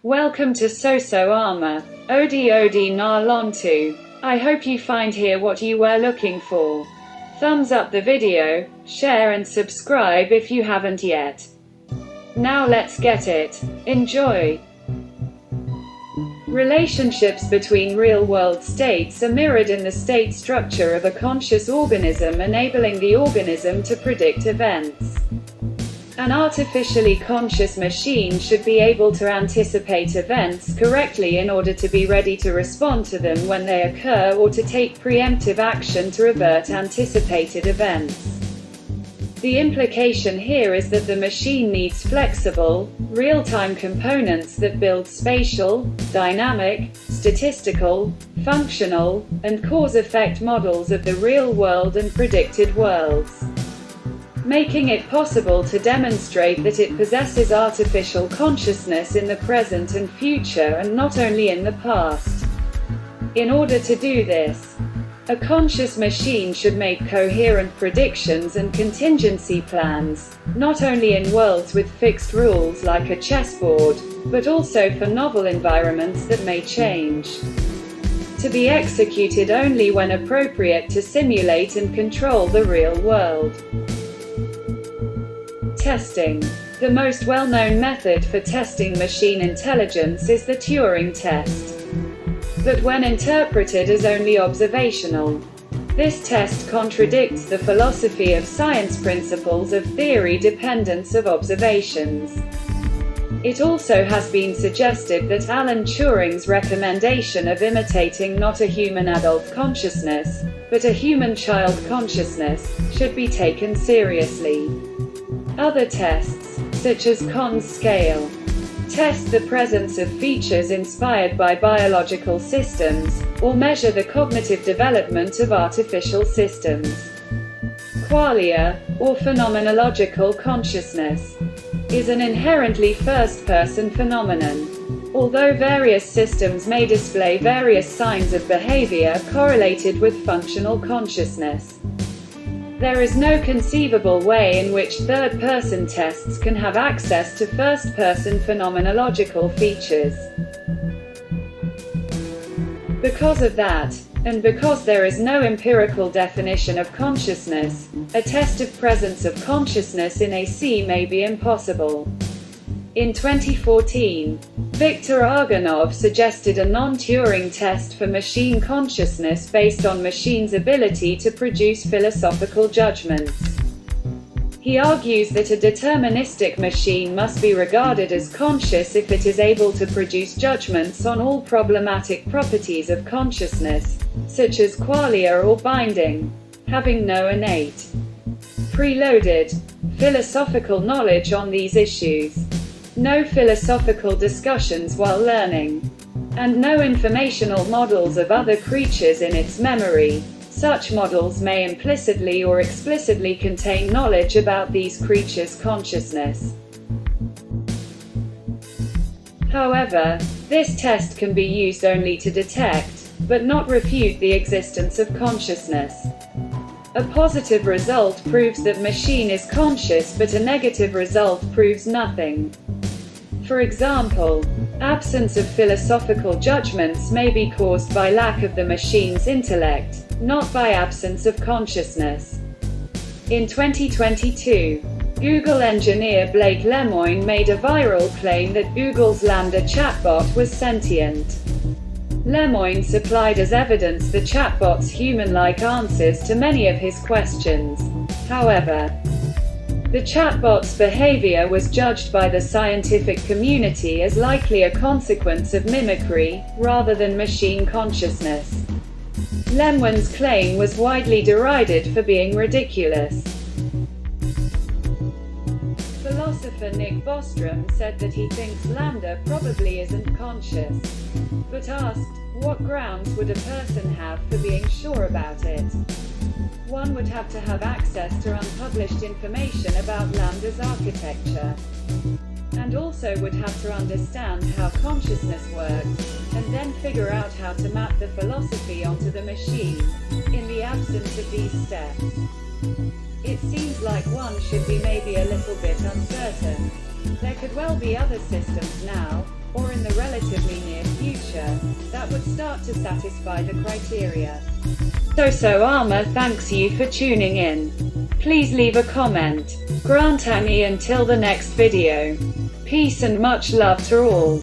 Welcome to AmA Media.2.0. I hope you find here what you were looking for. Thumbs up the video, share and subscribe if you haven't yet. Now let's get it. Enjoy. Relationships between real-world states are mirrored in the state structure of a conscious organism, enabling the organism to predict events. An artificially conscious machine should be able to anticipate events correctly in order to be ready to respond to them when they occur, or to take preemptive action to avert anticipated events. The implication here is that the machine needs flexible, real-time components that build spatial, dynamic, statistical, functional, and cause-effect models of the real world and predicted worlds, making it possible to demonstrate that it possesses artificial consciousness in the present and future, and not only in the past. In order to do this, a conscious machine should make coherent predictions and contingency plans, not only in worlds with fixed rules like a chessboard, but also for novel environments that may change, to be executed only when appropriate to simulate and control the real world. Testing. The most well-known method for testing machine intelligence is the Turing test, but when interpreted as only observational, this test contradicts the philosophy of science principles of theory dependence of observations. It also has been suggested that Alan Turing's recommendation of imitating not a human adult consciousness, but a human child consciousness, should be taken seriously. Other tests, such as Conn's scale, test the presence of features inspired by biological systems, or measure the cognitive development of artificial systems. Qualia, or phenomenological consciousness, is an inherently first-person phenomenon. Although various systems may display various signs of behavior correlated with functional consciousness, there is no conceivable way in which third-person tests can have access to first-person phenomenological features. Because of that, and because there is no empirical definition of consciousness, a test of presence of consciousness in AC may be impossible. In 2014, Viktor Argonov suggested a non-Turing test for machine consciousness based on machines' ability to produce philosophical judgments. He argues that a deterministic machine must be regarded as conscious if it is able to produce judgments on all problematic properties of consciousness, such as qualia or binding, having no innate, preloaded, philosophical knowledge on these issues, no philosophical discussions while learning, and no informational models of other creatures in its memory. Such models may implicitly or explicitly contain knowledge about these creatures' consciousness. However, this test can be used only to detect, but not refute the existence of consciousness. A positive result proves that machine is conscious, but a negative result proves nothing. For example, absence of philosophical judgments may be caused by lack of the machine's intellect, not by absence of consciousness. In 2022, Google engineer Blake Lemoine made a viral claim that Google's Lambda chatbot was sentient. Lemoine supplied as evidence the chatbot's human-like answers to many of his questions. However, the chatbot's behavior was judged by the scientific community as likely a consequence of mimicry, rather than machine consciousness. Lemoine's claim was widely derided for being ridiculous. Philosopher Nick Bostrom said that he thinks Lambda probably isn't conscious, but asked, what grounds would a person have for being sure about it? One would have to have access to unpublished information about Lambda's architecture, and also would have to understand how consciousness works, and then figure out how to map the philosophy onto the machine. In the absence of these steps, it seems like one should be maybe a little bit uncertain. There could well be other systems now, or in the relatively near future, that would start to satisfy the criteria. So AmA thanks you for tuning in. Please leave a comment. Grant AmA until the next video. Peace and much love to all.